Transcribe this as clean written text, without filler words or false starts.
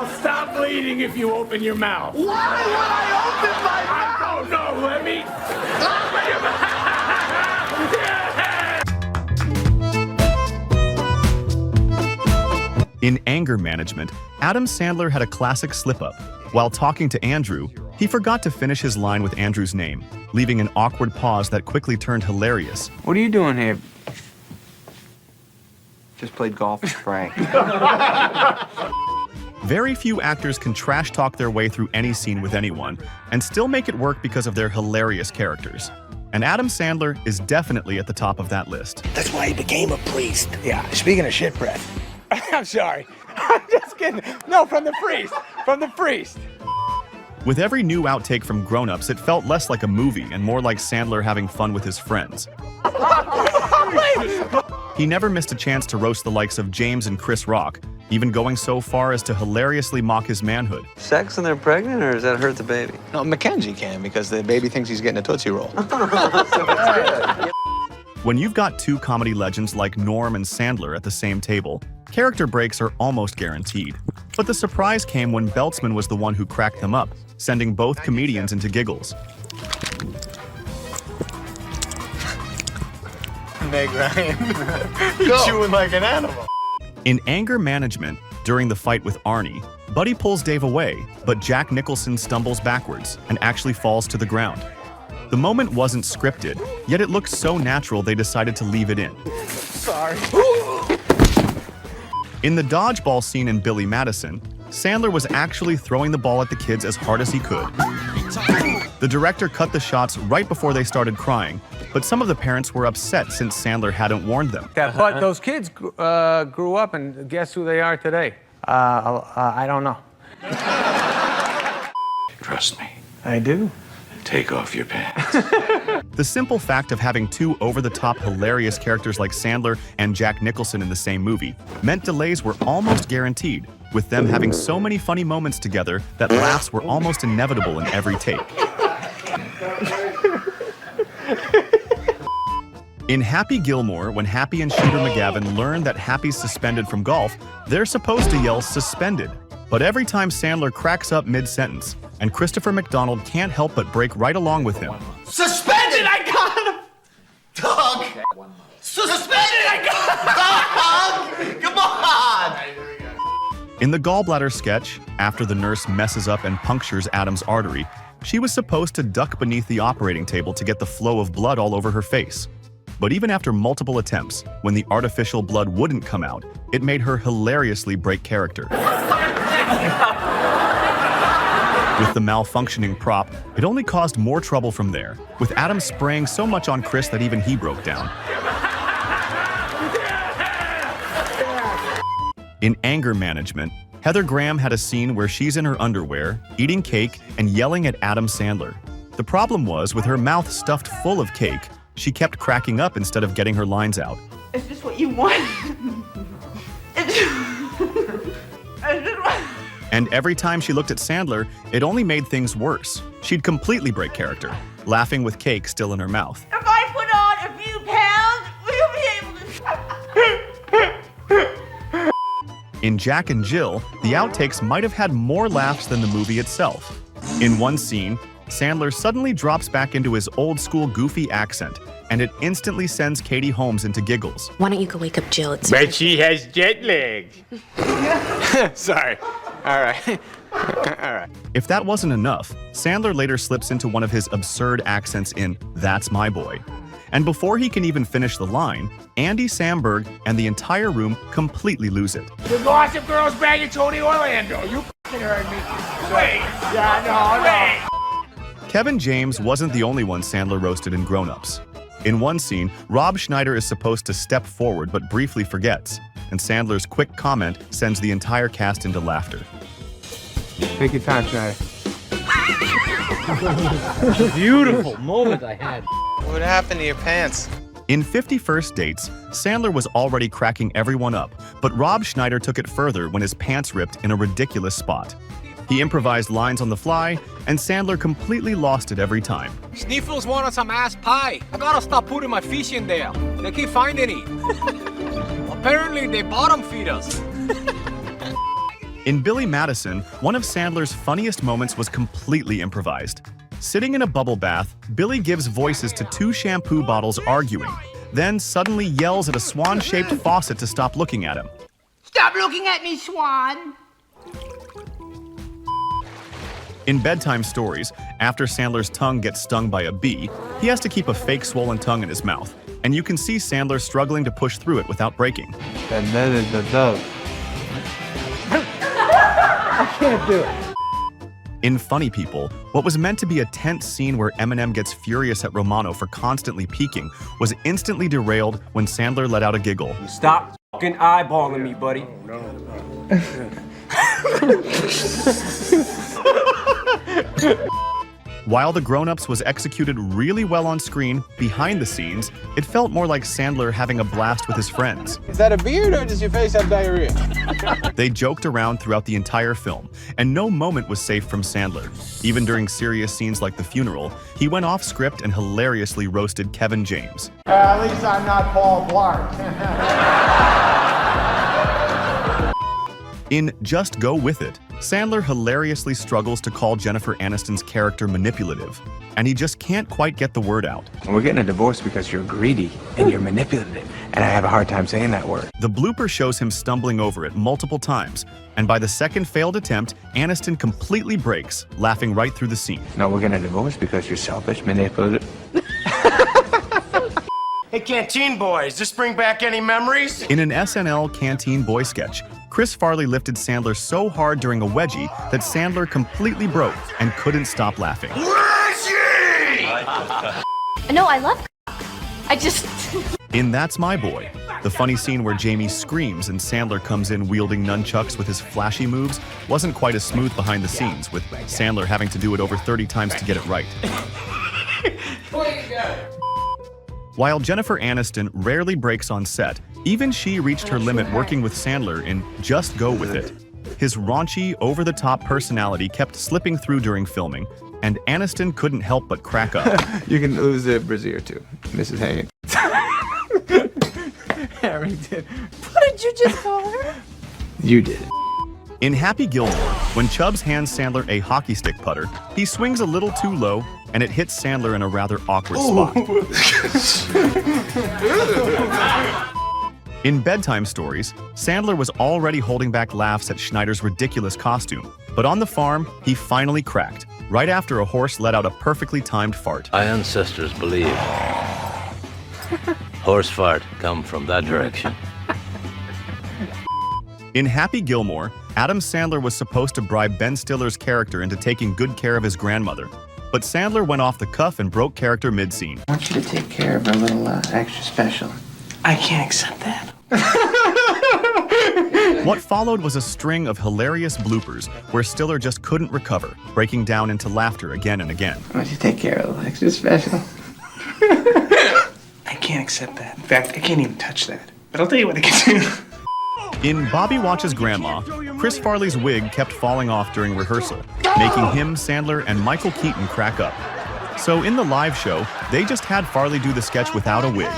I'll stop bleeding if you open your mouth. Why would I open my mouth? I don't know. Let me open your mouth. In anger management, Adam Sandler had a classic slip-up. While talking to Andrew, he forgot to finish his line with Andrew's name, leaving an awkward pause that quickly turned hilarious. What are you doing here? Just played golf with Frank. Very few actors can trash talk their way through any scene with anyone and still make it work because of their hilarious characters. And Adam Sandler is definitely at the top of that list. That's why he became a priest. Yeah, speaking of shit breath. I'm sorry. I'm just kidding. No, from the priest. From the priest. With every new outtake from Grown Ups, it felt less like a movie and more like Sandler having fun with his friends. He never missed a chance to roast the likes of James and Chris Rock, even going so far as to hilariously mock his manhood. Sex and they're pregnant, or does that hurt the baby? No, Mackenzie can, because the baby thinks he's getting a Tootsie Roll. When you've got two comedy legends like Norm and Sandler at the same table, character breaks are almost guaranteed. But the surprise came when Beltzman was the one who cracked them up, sending both comedians into giggles. Meg Ryan. You're chewing like an animal. In anger management, during the fight with Arnie, Buddy pulls Dave away, but Jack Nicholson stumbles backwards and actually falls to the ground. The moment wasn't scripted, yet it looked so natural they decided to leave it in. Sorry. In the dodgeball scene in Billy Madison, Sandler was actually throwing the ball at the kids as hard as he could. The director cut the shots right before they started crying, but some of the parents were upset since Sandler hadn't warned them. But those kids grew up, and guess who they are today? I don't know. Trust me. I do. Take off your pants. The simple fact of having two over-the-top hilarious characters like Sandler and Jack Nicholson in the same movie meant delays were almost guaranteed, with them having so many funny moments together that laughs were almost inevitable in every take. In Happy Gilmore, when Happy and Shooter McGavin learn that Happy's suspended from golf, they're supposed to yell "suspended." But every time Sandler cracks up mid-sentence, and Christopher McDonald can't help but break right along with him. Suspended! I got him! Dog! Suspended! I got him! Dog! Come on! In the gallbladder sketch, after the nurse messes up and punctures Adam's artery, she was supposed to duck beneath the operating table to get the flow of blood all over her face. But even after multiple attempts, when the artificial blood wouldn't come out, it made her hilariously break character. With the malfunctioning prop, it only caused more trouble from there, with Adam spraying so much on Chris that even he broke down. In anger management, Heather Graham had a scene where she's in her underwear, eating cake, and yelling at Adam Sandler. The problem was, with her mouth stuffed full of cake, she kept cracking up instead of getting her lines out. Is this what you want? And every time she looked at Sandler, it only made things worse. She'd completely break character, laughing with cake still in her mouth. If I put on a few pounds, will you be able to... In Jack and Jill, the outtakes might have had more laughs than the movie itself. In one scene, Sandler suddenly drops back into his old-school goofy accent, and it instantly sends Katie Holmes into giggles. Why don't you go wake up Jill? But she has jet lag. Sorry. All right. All right. If that wasn't enough, Sandler later slips into one of his absurd accents in That's My Boy. And before he can even finish the line, Andy Samberg and the entire room completely lose it. The Gossip Girl's banging Tony Orlando. You f***ing heard me. Wait. Yeah, no. Kevin James wasn't the only one Sandler roasted in Grown Ups. In one scene, Rob Schneider is supposed to step forward but briefly forgets, and Sandler's quick comment sends the entire cast into laughter. Take your time, Schneider. Beautiful moment I had. What happened to your pants? In 50 First Dates, Sandler was already cracking everyone up, but Rob Schneider took it further when his pants ripped in a ridiculous spot. He improvised lines on the fly, and Sandler completely lost it every time. Sniffles wanted some ass pie. I gotta stop putting my fish in there. They keep finding it. Apparently, they bottom feed us. In Billy Madison, one of Sandler's funniest moments was completely improvised. Sitting in a bubble bath, Billy gives voices to two shampoo bottles arguing, then suddenly yells at a swan-shaped faucet to stop looking at him. Stop looking at me, Swan. In Bedtime Stories, after Sandler's tongue gets stung by a bee, he has to keep a fake swollen tongue in his mouth, and you can see Sandler struggling to push through it without breaking. I can't do it. In Funny People, what was meant to be a tense scene where Eminem gets furious at Romano for constantly peeking was instantly derailed when Sandler let out a giggle. Stop fucking eyeballing me, buddy. While The Grown-Ups was executed really well on screen, behind the scenes, it felt more like Sandler having a blast with his friends. Is that a beard or does your face have diarrhea? They joked around throughout the entire film, and no moment was safe from Sandler. Even during serious scenes like the funeral, he went off script and hilariously roasted Kevin James. At least I'm not Paul Blart. In Just Go With It, Sandler hilariously struggles to call Jennifer Aniston's character manipulative, and he just can't quite get the word out. We're getting a divorce because you're greedy and you're manipulative, and I have a hard time saying that word. The blooper shows him stumbling over it multiple times, and by the second failed attempt, Aniston completely breaks, laughing right through the scene. No, we're getting a divorce because you're selfish, manipulative. Hey, Canteen Boys, this bring back any memories? In an SNL Canteen Boy sketch, Chris Farley lifted Sandler so hard during a wedgie that Sandler completely broke and couldn't stop laughing. No, I love I just... In That's My Boy, the funny scene where Jamie screams and Sandler comes in wielding nunchucks with his flashy moves wasn't quite as smooth behind the scenes, with Sandler having to do it over 30 times to get it right. While Jennifer Aniston rarely breaks on set, even she reached her limit working with Sandler in Just Go With It. His raunchy, over-the-top personality kept slipping through during filming, and Aniston couldn't help but crack up. You can lose a brassiere too, Mrs. Hagen. Harrington. What did you just call her? You did it. In Happy Gilmore, when Chubbs hands Sandler a hockey stick putter, he swings a little too low, and it hits Sandler in a rather awkward spot. In Bedtime Stories, Sandler was already holding back laughs at Schneider's ridiculous costume, but on the farm, he finally cracked, right after a horse let out a perfectly timed fart. Our ancestors believe horse fart come from that direction. In Happy Gilmore, Adam Sandler was supposed to bribe Ben Stiller's character into taking good care of his grandmother, but Sandler went off the cuff and broke character mid-scene. I want you to take care of a little extra special. I can't accept that. What followed was a string of hilarious bloopers where Stiller just couldn't recover, breaking down into laughter again and again. I want you to take care of a little extra special. I can't accept that. In fact, I can't even touch that. But I'll tell you what I can do. In Bobby Watches Grandma, Chris Farley's wig kept falling off during rehearsal, making him, Sandler, and Michael Keaton crack up. So in the live show, they just had Farley do the sketch without a wig.